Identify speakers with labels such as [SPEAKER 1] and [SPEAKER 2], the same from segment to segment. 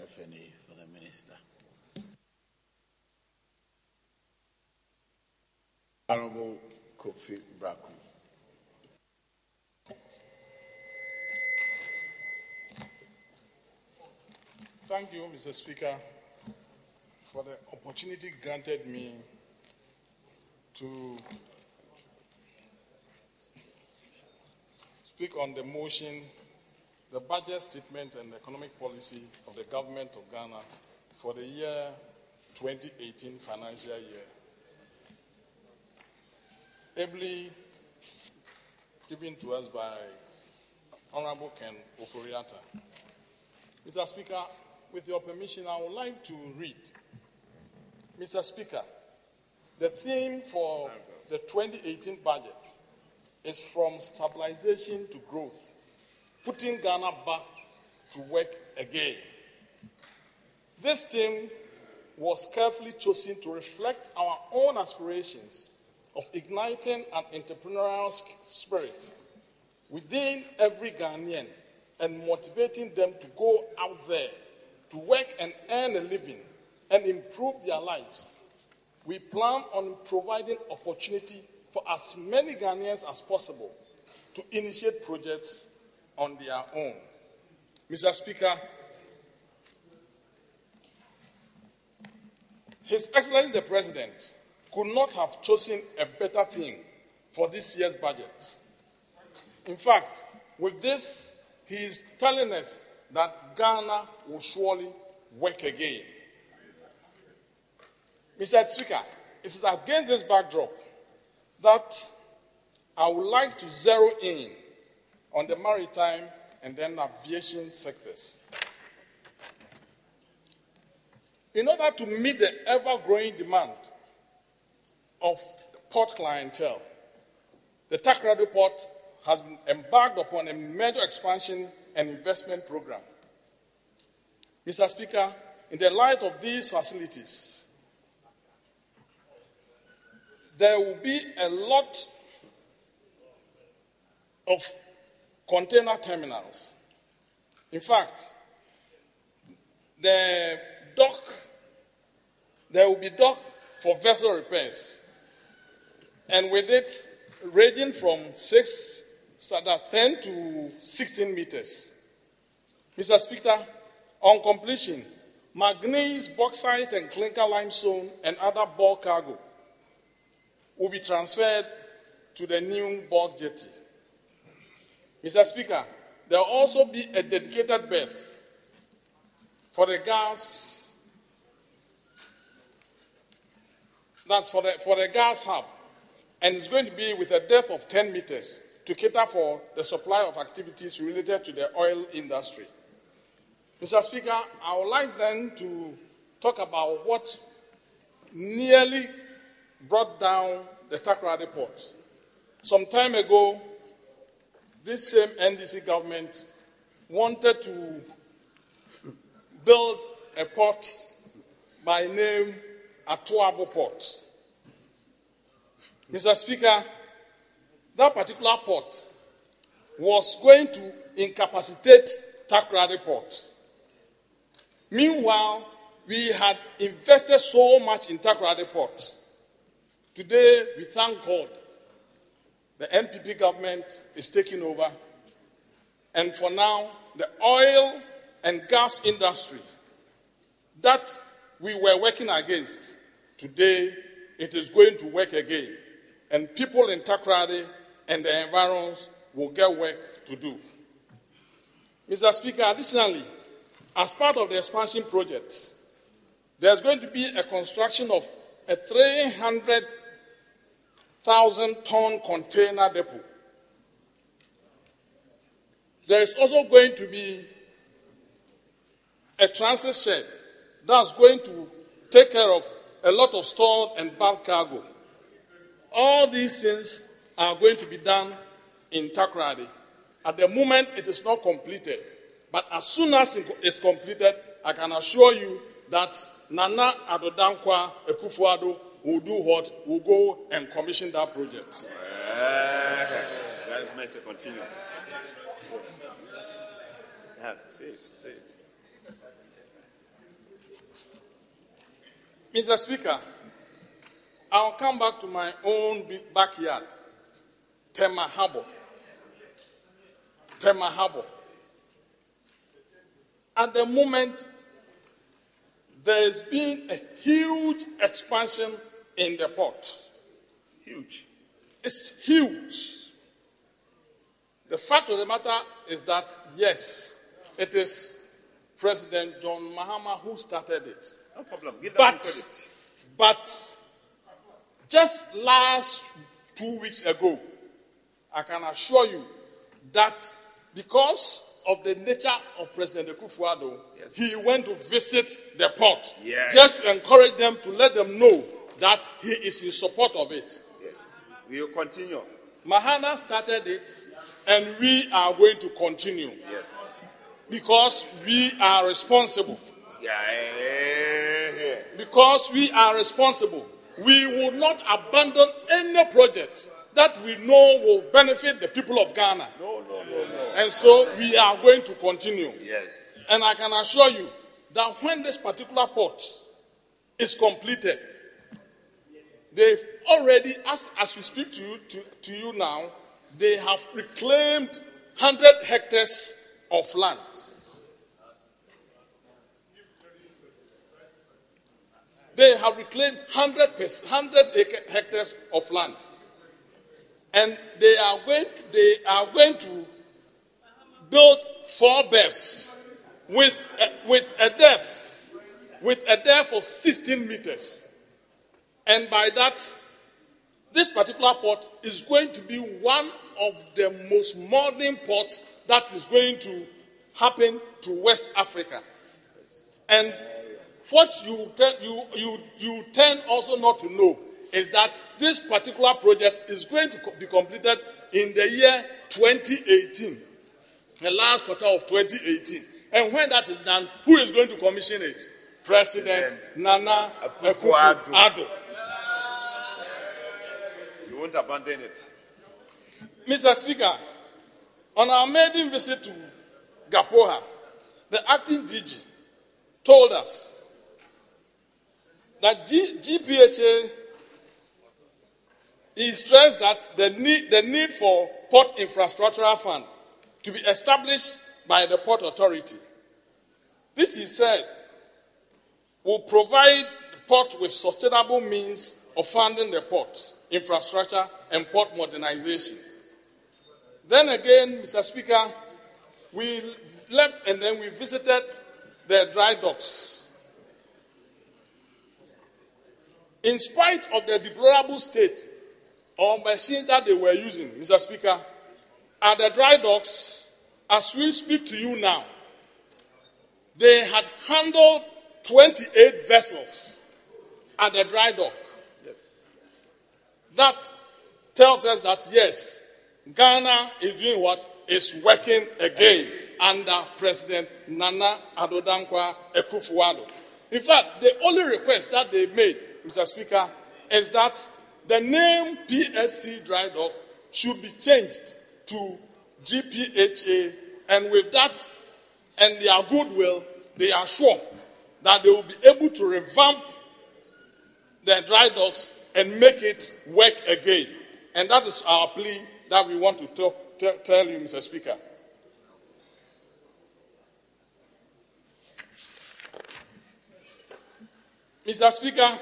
[SPEAKER 1] FNA for the minister. Honorable Kofi Brako.
[SPEAKER 2] Thank you, Mr. Speaker, for the opportunity granted me to speak on the motion, the budget statement and economic policy of the government of Ghana for the year 2018 financial year. Ably given to us by Honorable Ken Oforiatta. Mr. Speaker, with your permission, I would like to read. Mr. Speaker, the theme for the 2018 budget is from stabilization to growth, putting Ghana back to work again. This theme was carefully chosen to reflect our own aspirations of igniting an entrepreneurial spirit within every Ghanaian and motivating them to go out there to work and earn a living and improve their lives. We plan on providing opportunity for as many Ghanaians as possible to initiate projects on their own. Mr. Speaker, His Excellency the President could not have chosen a better theme for this year's budget. In fact, with this, he is telling us that Ghana will surely work again. Mr. Speaker, it is against this backdrop that I would like to zero in on the maritime and then aviation sectors. In order to meet the ever-growing demand of port clientele, the Takoradi Port has been embarked upon a major expansion and investment program. Mr. Speaker, in the light of these facilities, there will be a lot of container terminals. In fact, there will be dock for vessel repairs, and with it ranging from 10 to 16 meters. Mr. Speaker, on completion, manganese, bauxite, and clinker limestone and other bulk cargo will be transferred to the new bulk jetty. Mr. Speaker, there will also be a dedicated berth for the gas, that's for the gas hub, and it's going to be with a depth of 10 meters to cater for the supply of activities related to the oil industry. Mr. Speaker, I would like then to talk about what nearly brought down the Takoradi Port. Some time ago, this same NDC government wanted to build a port by name Atuabo Port. Mr. Speaker, that particular port was going to incapacitate Takoradi Port. Meanwhile, we had invested so much in Takoradi Port. Today, we thank God the NPP government is taking over, and for now, the oil and gas industry that we were working against, today it is going to work again, and people in Takoradi and the environs will get work to do. Mr. Speaker, additionally, as part of the expansion project, there's going to be a construction of a 300,000-ton container depot. There is also going to be a transit shed that's going to take care of a lot of stored and bulk cargo. All these things are going to be done in Takoradi. At the moment, it is not completed. But as soon as it's completed, I can assure you that Nana Adodankwa Ekufuado will do what? Will go and commission that project.
[SPEAKER 3] That makes it continue. Yeah, say it.
[SPEAKER 2] Mr. Speaker, I'll come back to my own backyard, Tema Harbor. Tema Harbor. At the moment, there's been a huge expansion in the port.
[SPEAKER 1] Huge.
[SPEAKER 2] It's huge. The fact of the matter is that, yes, it is President John Mahama who started it.
[SPEAKER 1] No problem. Give them credit.
[SPEAKER 2] But just last 2 weeks ago, I can assure you that because of the nature of President Akufo-Addo,
[SPEAKER 1] yes,
[SPEAKER 2] he went to visit the port.
[SPEAKER 1] Yes.
[SPEAKER 2] Just encourage them to let them know that he is in support of it.
[SPEAKER 1] Yes. We will continue.
[SPEAKER 2] Mahana started it, and we are going to continue.
[SPEAKER 1] Yes.
[SPEAKER 2] Because we are responsible.
[SPEAKER 1] Yeah.
[SPEAKER 2] Because we are responsible. We will not abandon any project that we know will benefit the people of Ghana.
[SPEAKER 1] No.
[SPEAKER 2] And so we are going to continue.
[SPEAKER 1] Yes.
[SPEAKER 2] And I can assure you that when this particular port is completed, they've already, as we speak to you now, they have reclaimed 100 hectares of land. They have reclaimed 100 hectares of land. And they are going to build 4 berths with a depth of 16 meters. And by that, this particular port is going to be one of the most modern ports that is going to happen to West Africa. And what you tend also not to know is that this particular project is going to be completed in the year 2018, the last quarter of 2018. And when that is done, who is going to commission it? President Nana Akufo-Addo.
[SPEAKER 1] You won't abandon it.
[SPEAKER 2] Mr. Speaker, on our maiden visit to Gapoha, the acting DG told us that GPHA, he stressed that the need for port infrastructural fund to be established by the Port Authority. This, he said, will provide the port with sustainable means of funding the port infrastructure and port modernization. Then again, Mr. Speaker, we left and then we visited the dry docks. In spite of the deplorable state of machines that they were using, Mr. Speaker, at the dry docks, as we speak to you now, they had handled 28 vessels at the dry dock.
[SPEAKER 1] Yes.
[SPEAKER 2] That tells us that, yes, Ghana is doing what? Is working again under President Nana Addo Dankwa Akufo-Addo. In fact, the only request that they made, Mr. Speaker, is that the name PSC Dry Dock should be changed to GPHA, and with that and their goodwill, they are sure that they will be able to revamp the dry docks and make it work again. And that is our plea that we want to tell you, Mr. Speaker. Mr. Speaker,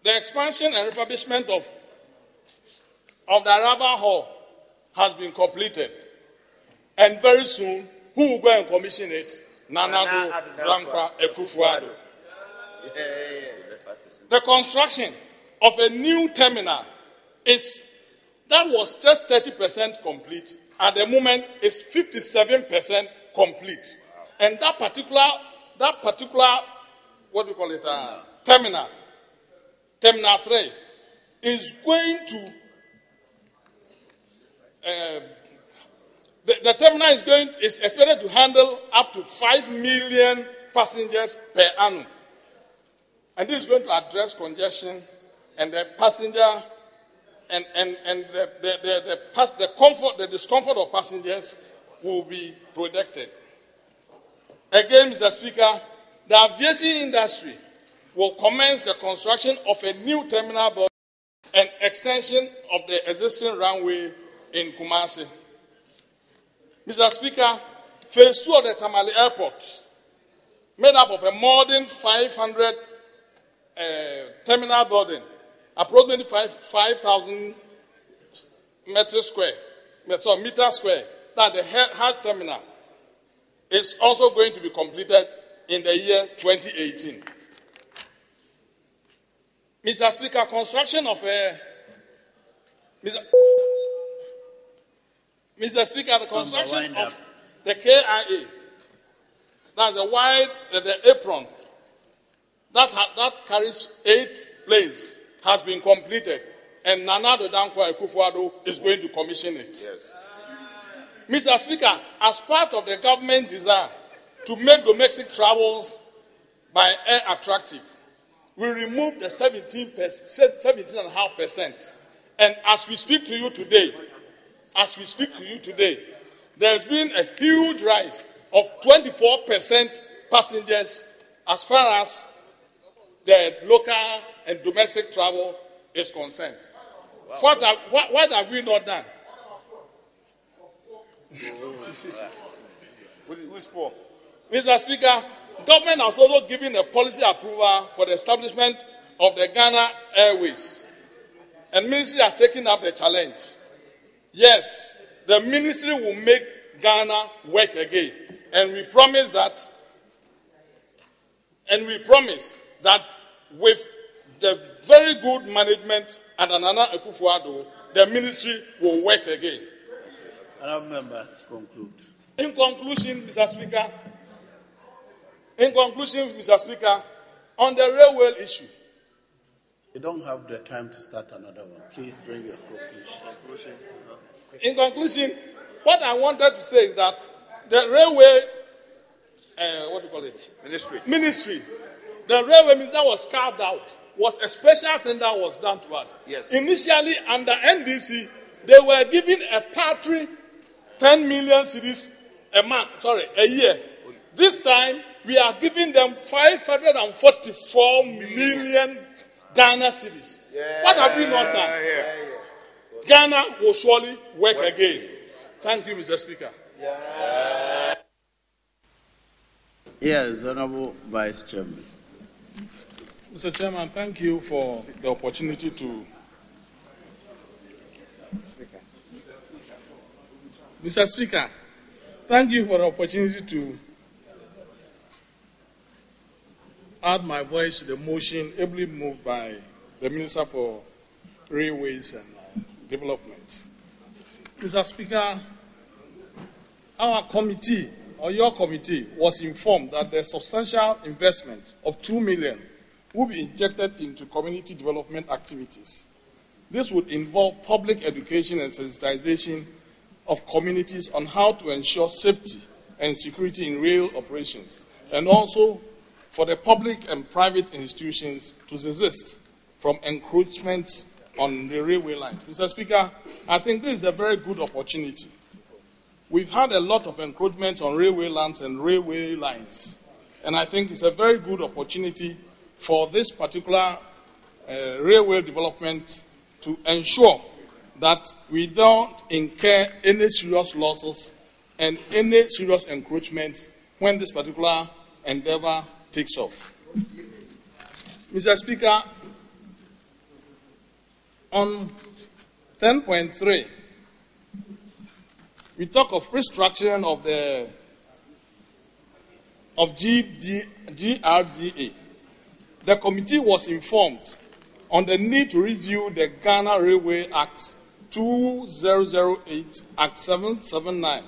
[SPEAKER 2] the expansion and refurbishment of the Arrival Hall has been completed. And very soon, who will go and commission it? Nana Addo Dankwa Akufo-Addo. The construction of a new terminal was just 30% complete. At the moment, it's 57% complete. And that particular, what do you call it, terminal, Terminal 3, is going to, the terminal is expected to handle up to 5 million passengers per annum. And this is going to address congestion and the passenger and the discomfort of passengers will be protected. Again, Mr. Speaker, the aviation industry will commence the construction of a new terminal building and extension of the existing runway in Kumasi. Mr. Speaker, phase 2 of the Tamale Airport, made up of a modern 500 terminal building, approximately 5,000 meter square, that the heart terminal is also going to be completed in the year 2018. Mr. Speaker, construction of a Mr. Speaker, the construction of the KIA, that's the apron that carries 8 planes, has been completed, and Nana Dankwa Akufo-Addo is going to commission it. Yes. Mr. Speaker, as part of the government desire to make domestic travels by air attractive, we removed the 17.5%. And as we speak to you today, there has been a huge rise of 24% passengers as far as the local and domestic travel is concerned. Wow. What have we not done?
[SPEAKER 1] Who's poor?
[SPEAKER 2] Mr. Speaker, government has also given a policy approval for the establishment of the Ghana Airways. And ministry has taken up the challenge. Yes, the ministry will make Ghana work again. And we promise that with the very good management and Nana Akufo-Addo, the ministry will work again.
[SPEAKER 3] Honourable member, conclude.
[SPEAKER 2] In conclusion, Mr. Speaker, on the railway issue.
[SPEAKER 3] You don't have the time to start another one. Please bring your conclusion.
[SPEAKER 2] In conclusion, what I wanted to say is that the railway, Ministry. The railway ministry that was carved out was a special thing that was done to us.
[SPEAKER 1] Yes.
[SPEAKER 2] Initially, under NDC, they were given a paltry 10 million cedis a year. This time, we are giving them 544 million Ghana cedis. Yeah. What have we not done? Ghana will surely work again. Thank you, Mr. Speaker.
[SPEAKER 3] Yes, Honourable Vice Chairman.
[SPEAKER 2] Mr. Chairman, thank you for the opportunity to. Mr. Speaker, thank you for the opportunity to add my voice to the motion ably moved by the Minister for Railways and Development. Mr. Speaker, our committee, or your committee, was informed that the substantial investment of 2 million will be injected into community development activities. This would involve public education and sensitization of communities on how to ensure safety and security in rail operations, and also for the public and private institutions to desist from encroachment on the railway lines. Mr. Speaker, I think this is a very good opportunity. We've had a lot of encroachment on railway lands and railway lines, and I think it's a very good opportunity for this particular railway development to ensure that we don't incur any serious losses and any serious encroachments when this particular endeavor takes off. Mr. Speaker, on 10.3, we talk of restructuring of GRDA. The committee was informed on the need to review the Ghana Railway Act 2008, Act 779,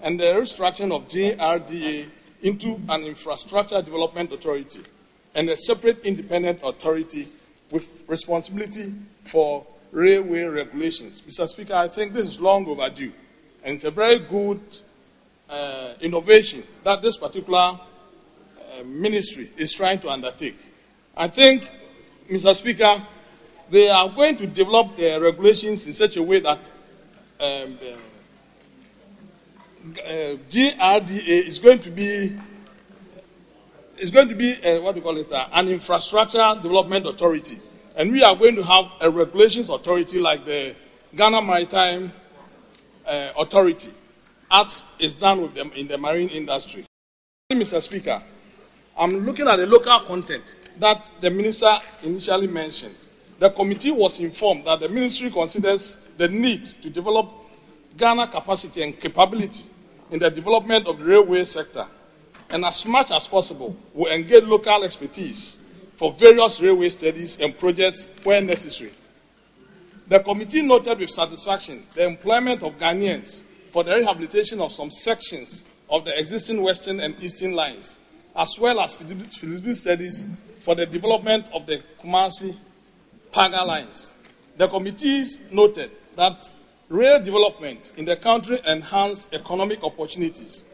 [SPEAKER 2] and the restructuring of GRDA into an infrastructure development authority and a separate independent authority with responsibility for railway regulations. Mr. Speaker, I think this is long overdue, and it's a very good innovation that this particular ministry is trying to undertake. I think, Mr. Speaker, they are going to develop their regulations in such a way that GRDA is going to be it's going to be an infrastructure development authority. And we are going to have a regulations authority like the Ghana Maritime Authority, as is done with them in the marine industry. Mr. Speaker, I'm looking at the local content that the minister initially mentioned. The committee was informed that the ministry considers the need to develop Ghana capacity and capability in the development of the railway sector, and as much as possible will engage local expertise for various railway studies and projects where necessary. The committee noted with satisfaction the employment of Ghanaians for the rehabilitation of some sections of the existing western and eastern lines, as well as feasibility studies for the development of the Kumasi-Paga lines. The committee noted that rail development in the country enhances economic opportunities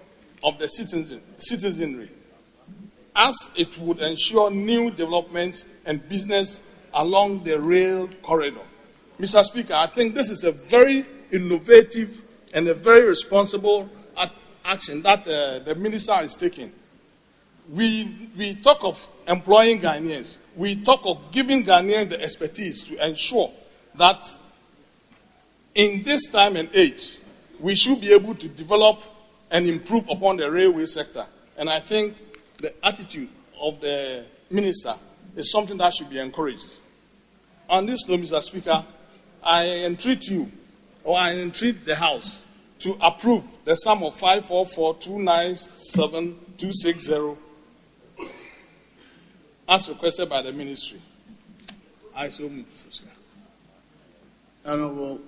[SPEAKER 2] of the citizenry, as it would ensure new developments and business along the rail corridor. Mr. Speaker, I think this is a very innovative and a very responsible action that the minister is taking. We talk of employing Ghanaians. We talk of giving Ghanaians the expertise to ensure that in this time and age, we should be able to develop and improve upon the railway sector. And I think the attitude of the minister is something that should be encouraged. On this note, Mr. Speaker, I entreat you, or I entreat the House, to approve the sum of 544,297,260 as requested by the ministry. I so move, Mr. Speaker.
[SPEAKER 3] Honorable